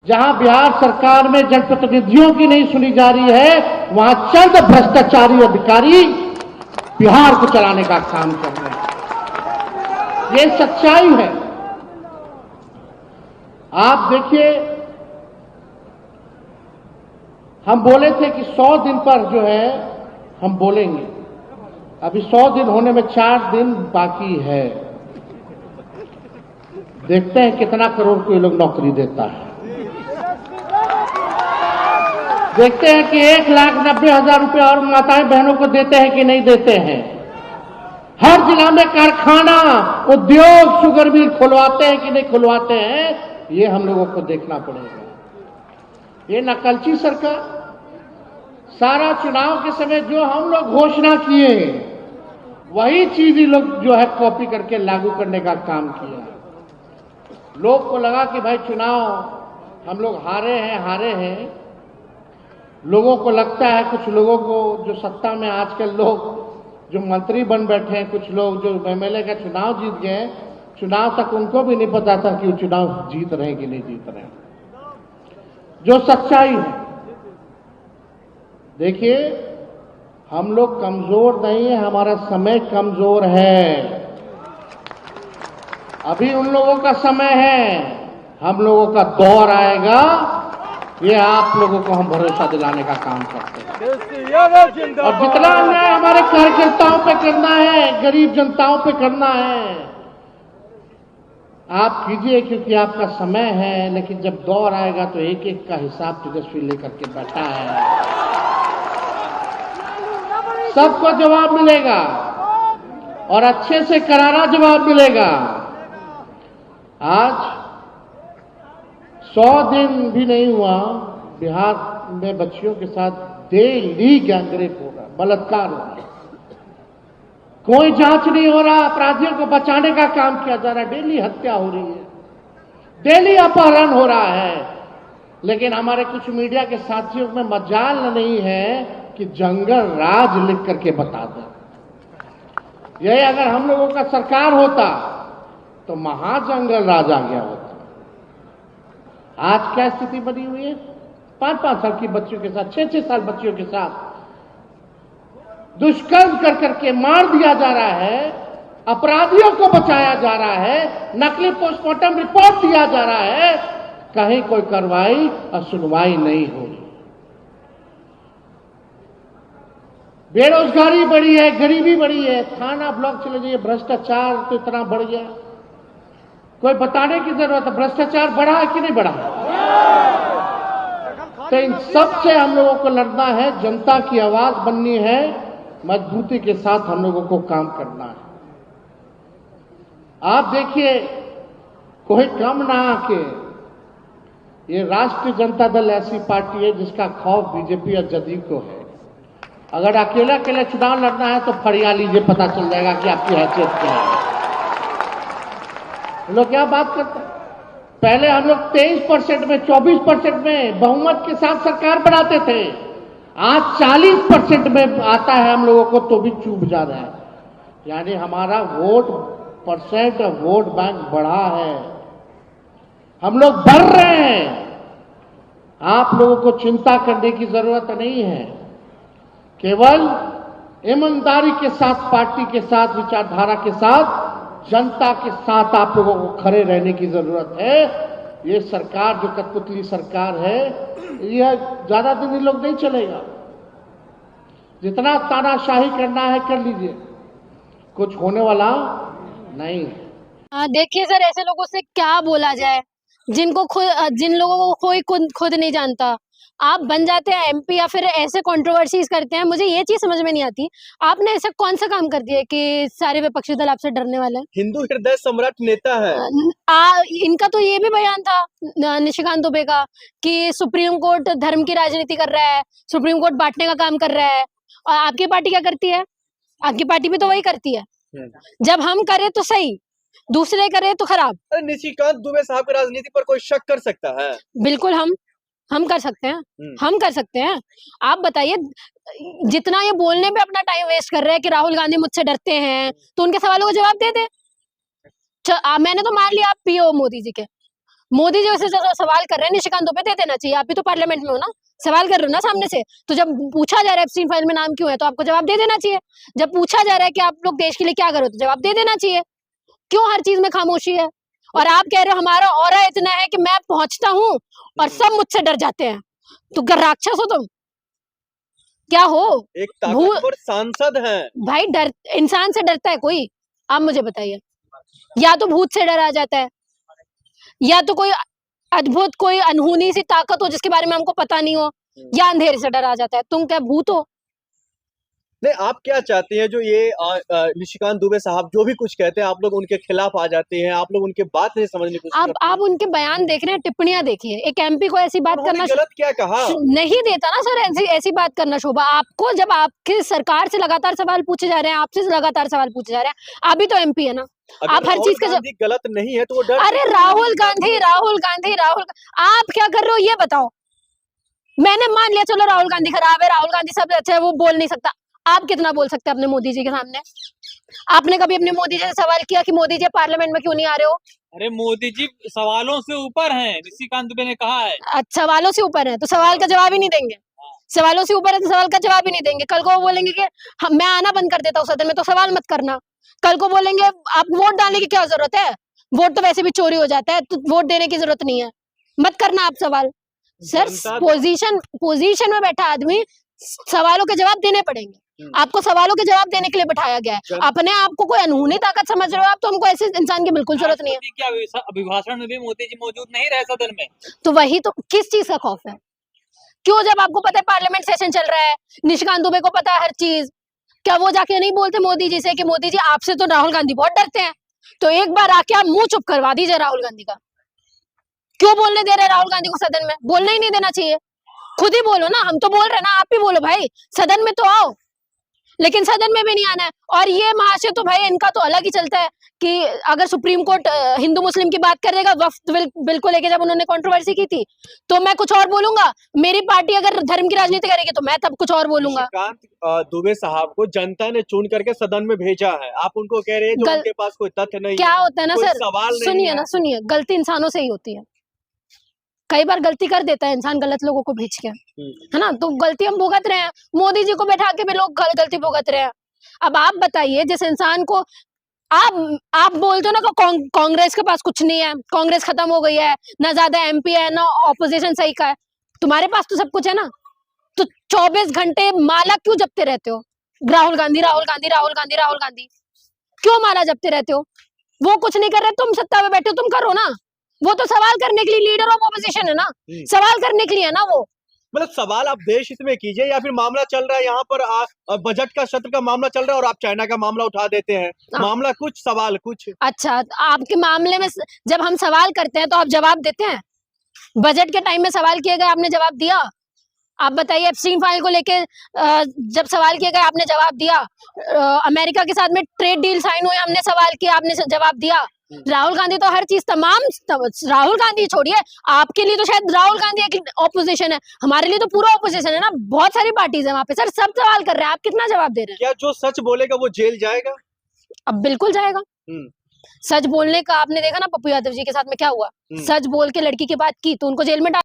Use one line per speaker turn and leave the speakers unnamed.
जहां बिहार सरकार में जनप्रतिनिधियों की नहीं सुनी जा रही है, वहां चंद भ्रष्टाचारी अधिकारी बिहार को चलाने का काम कर रहे हैं। ये सच्चाई है। आप देखिए, हम बोले थे कि 100 दिन पर जो है हम बोलेंगे। अभी 100 दिन होने में 4 दिन बाकी है। देखते हैं कितना करोड़ को ये लोग नौकरी देता है। देखते हैं कि 1,90,000 रुपये और माताएं बहनों को देते हैं कि नहीं देते हैं। हर जिला में कारखाना, उद्योग, शुगर मिल खुलवाते हैं कि नहीं खुलवाते हैं, ये हम लोगों को देखना पड़ेगा। ये नकलची सरकार, सारा चुनाव के समय जो हम लोग घोषणा किए वही चीज ही लोग जो है कॉपी करके लागू करने का काम किया। लोग को लगा कि भाई चुनाव हम लोग हारे हैं। लोगों को लगता है, कुछ लोगों को जो सत्ता में आजकल लोग जो मंत्री बन बैठे हैं, कुछ लोग जो एमएलए का चुनाव जीत गए, चुनाव तक उनको भी नहीं पता था कि वो चुनाव जीत रहे हैं कि नहीं जीत रहे हैं। जो सच्चाई है, देखिए, हम लोग कमजोर नहीं है, हमारा समय कमजोर है। अभी उन लोगों का समय है, हम लोगों का दौर आएगा। ये आप लोगों को हम भरोसा दिलाने का काम करते हैं। और जितना अन्याय हमारे कार्यकर्ताओं पे करना है, गरीब जनताओं पे करना है, आप कीजिए, क्योंकि आपका समय है। लेकिन जब दौर आएगा तो एक एक का हिसाब तेजस्वी लेकर के बैठा है। सबको जवाब मिलेगा और अच्छे से करारा जवाब मिलेगा। आज 100 दिन भी नहीं हुआ, बिहार में बच्चियों के साथ डेली गैंगरेप हो रहा, बलात्कार हो रहा, कोई जांच नहीं हो रहा। अपराधियों को बचाने का काम किया जा रहा है, डेली हत्या हो रही है, डेली अपहरण हो रहा है। लेकिन हमारे कुछ मीडिया के साथियों में मजाल नहीं है कि जंगल राज लिख करके बता दें। यही अगर हम लोगों का सरकार होता तो महाजंगल राज आ गया होता। आज क्या स्थिति बनी हुई है? 5-5 साल की बच्चियों के साथ, 6-6 साल बच्चियों के साथ दुष्कर्म कर करके मार दिया जा रहा है, अपराधियों को बचाया जा रहा है, नकली पोस्टमार्टम रिपोर्ट दिया जा रहा है, कहीं कोई कार्रवाई और सुनवाई नहीं हो रही। बेरोजगारी बढ़ी है, गरीबी बढ़ी है, थाना ब्लॉक चले जाइए, भ्रष्टाचार तो इतना बढ़ गया, कोई बताने की जरूरत है। भ्रष्टाचार बढ़ा है कि नहीं बढ़ा? तो इन सब से हम लोगों को लड़ना है, जनता की आवाज बननी है, मजबूती के साथ हम लोगों को काम करना है। आप देखिए, कोई कम ना आके, ये राष्ट्रीय जनता दल ऐसी पार्टी है जिसका खौफ बीजेपी और जदयू को है। अगर अकेला चुनाव लड़ना है तो फरिया लीजिए, पता चल जाएगा कि आपकी हैसियत क्या है। लोग क्या बात करते हैं? पहले हम लोग 23% में, 24% में बहुमत के साथ सरकार बनाते थे। आज 40% में आता है हम लोगों को तो भी चूक जा रहा है। यानी हमारा वोट परसेंट, वोट बैंक बढ़ा है, हम लोग बढ़ रहे हैं। आप लोगों को चिंता करने की जरूरत नहीं है, केवल ईमानदारी के साथ, पार्टी के साथ, विचारधारा के साथ, जनता के साथ आप लोगों को खड़े रहने की जरूरत है। ये सरकार जो कठपुतली सरकार है, यह ज्यादा दिन ये लोग नहीं चलेगा। जितना तानाशाही करना है कर लीजिए, कुछ होने वाला नहीं है।
देखिए सर, ऐसे लोगों से क्या बोला जाए जिन लोगों को कोई खुद नहीं जानता। आप बन जाते हैं एमपी या फिर ऐसे कंट्रोवर्सीज करते हैं, मुझे ये चीज समझ में नहीं आती। आपने ऐसा कौन सा काम कर दिया कि सारे विपक्षी दल आपसे डरने वाले हैं?
हिंदू हृदय सम्राट नेता है।
इनका तो ये भी बयान था निशिकांत दुबे का कि सुप्रीम कोर्ट धर्म की राजनीति कर रहा है, सुप्रीम कोर्ट बांटने का काम कर रहा है। और आपकी पार्टी क्या करती है? आपकी पार्टी भी तो वही करती है। जब हम करें तो सही, दूसरे करे तो खराब।
निशिकांत दुबे साहब की राजनीति पर कोई शक कर सकता है?
बिल्कुल हम कर सकते हैं, हम कर सकते हैं। आप बताइए, जितना ये बोलने पे अपना टाइम वेस्ट कर रहे हैं कि राहुल गांधी मुझसे डरते हैं, तो उनके सवालों का जवाब दे दे। मैंने तो मान लिया आप पीओ मोदी जी के, मोदी जी वैसे जो सवाल कर रहे हैं निशिकांत दुबे दे देना चाहिए। आप भी तो पार्लियामेंट में हो ना, सवाल कर रहे हो ना सामने से। तो जब पूछा जा रहा है एप्स्टीन फाइल में नाम क्यों है, तो आपको जवाब दे देना चाहिए। जब पूछा जा रहा है कि आप लोग देश के लिए क्या करो, तो जवाब दे देना चाहिए। क्यों हर चीज में खामोशी है? और आप कह रहे हो हमारा ऑरा इतना है कि मैं पहुंचता हूँ और सब मुझसे डर जाते हैं। तो क्या राक्षस हो तुम? क्या हो?
एक ताकतवर सांसद हैं।
भाई डर इंसान से डरता है कोई? आप मुझे बताइए। या तो भूत से डरा जाता है, या तो कोई अद्भुत कोई अनहोनी सी ताकत हो जिसके बारे में हमको पता नहीं हो, या अंधेरे से डरा जाता है। तुम क्या भूत हो?
नहीं, आप क्या चाहते हैं जो ये निशिकांत दुबे साहब जो भी कुछ कहते हैं आप लोग उनके खिलाफ आ जाते हैं, आप लोग उनके बात नहीं समझने की कोशिश करते हैं?
आप उनके बयान देख रहे हैं, टिप्पणियां देखिए। एक एमपी को ऐसी बात करना
गलत क्या कहा?
नहीं देता ना सर, ऐसी बात करना शोभा। आपको जब आपकी सरकार से लगातार सवाल पूछे जा रहे हैं, आपसे लगातार सवाल पूछे जा रहे हैं, आप भी तो एमपी है ना, आप हर चीज का
गलत नहीं है तो वो डर।
अरे राहुल गांधी आप क्या कर रहे हो ये बताओ। मैंने मान लिया चलो राहुल गांधी खराब है, राहुल गांधी सबसे अच्छा है, वो बोल नहीं सकता। आप कितना बोल सकते हैं अपने मोदी जी के सामने? आपने कभी अपने मोदी जी से सवाल किया कि मोदी जी पार्लियामेंट में क्यों नहीं आ रहे हो?
अरे मोदी जी सवालों से ऊपर हैं, निशिकांत दुबे ने कहा है।
अच्छा, सवालों से ऊपर है तो सवाल का जवाब ही नहीं देंगे। सवालों से ऊपर है तो सवाल का जवाब ही नहीं देंगे। कल को वो बोलेंगे कि मैं आना बंद कर देता हूँ सदन में, तो सवाल मत करना। कल को बोलेंगे आप वोट डालने की क्या जरूरत है, वोट तो वैसे भी चोरी हो जाता है, तो वोट देने की जरूरत नहीं है, मत करना आप सवाल। सर पोजीशन में बैठा आदमी, सवालों के जवाब देने पड़ेंगे। आपको सवालों के जवाब देने के लिए बैठाया गया है। अपने आप को कोई अनहोनी ताकत समझ रहे हो आप, तो हमको ऐसे इंसान की बिल्कुल जरूरत नहीं है।
क्या अभिभाषण में भी मोदी जी मौजूद नहीं रहे सदन में?
तो वही तो, किस चीज का खौफ है? क्यों? जब आपको पता है पार्लियामेंट सेशन चल रहा है, निशिकांत दुबे को पता है हर चीज, क्या वो जाके नहीं बोलते मोदी जी से कि मोदी जी आपसे तो राहुल गांधी बहुत डरते हैं, तो एक बार आके आप मुंह चुप करवा दीजिए राहुल गांधी का। क्यों बोलने दे रहे राहुल गांधी को सदन में? बोलना ही नहीं देना चाहिए। खुद ही बोलो ना, हम तो बोल रहे हैं ना, आप भी बोलो भाई, सदन में तो आओ। लेकिन सदन में भी नहीं आना है। और ये महाशय तो भाई इनका तो अलग ही चलता है कि अगर सुप्रीम कोर्ट हिंदू मुस्लिम की बात करेगा, वक्फ बिल को लेके जब उन्होंने कंट्रोवर्सी की थी, तो मैं कुछ और बोलूंगा। मेरी पार्टी अगर धर्म की राजनीति करेगी तो मैं तब कुछ और बोलूंगा।
निशिकांत दुबे साहब को जनता ने चुन करके सदन में भेजा है, आप उनको कह रहे हैं जो उनके पास कोई तथ्य नहीं
क्या होता है ना सर,
सवाल
सुनिए, गलती इंसानों से ही होती है। कई बार गलती कर देता है इंसान गलत लोगों को भेज के, है ना, तो गलती हम भुगत रहे हैं। मोदी जी को बैठा के भी लोग गलती भुगत रहे हैं। अब आप बताइए, जिस इंसान को आप बोलते हो ना कि कांग्रेस के पास कुछ नहीं है, कांग्रेस खत्म हो गई है, ना ज्यादा एमपी है ना ऑपोजिशन सही का है, तुम्हारे पास तो सब कुछ है ना, तो 24 घंटे माला क्यों जपते रहते हो? राहुल गांधी राहुल गांधी राहुल गांधी राहुल गांधी क्यों माला जपते रहते हो? वो कुछ नहीं कर रहे, तुम सत्ता में बैठे हो, तुम करो ना। वो तो सवाल करने के लिए लीडर ऑफ ऑपोजिशन है ना, सवाल करने के लिए है ना वो।
मतलब सवाल आप देश हित में कीजिए, या फिर मामला चल रहा है यहाँ पर बजट का सत्र का मामला चल रहा है और आप चाइना का मामला उठा देते हैं। मामला कुछ सवाल कुछ।
अच्छा, आपके मामले में जब हम सवाल करते हैं तो आप जवाब देते हैं? बजट के टाइम में सवाल किए गए, आपने जवाब दिया? आप बताइए, एप्स्टीन फाइल को लेके जब सवाल किए गए आपने जवाब दिया? अमेरिका के साथ में ट्रेड डील साइन हुए, हमने सवाल किया, आपने जवाब दिया? राहुल गांधी तो हर चीज राहुल गांधी छोड़िए, आपके लिए तो शायद राहुल गांधी एक ऑपोजिशन है, हमारे लिए तो पूरा ऑपोजिशन है ना, बहुत सारी पार्टीज है वहां पे। सर सब सवाल कर रहे हैं, आप कितना जवाब दे रहे हैं?
क्या जो सच बोलेगा वो जेल जाएगा?
अब बिल्कुल जाएगा। सच बोलने का आपने देखा ना पप्पू यादव जी के साथ में क्या हुआ, सच बोल के लड़की की बात की तो उनको जेल में डाल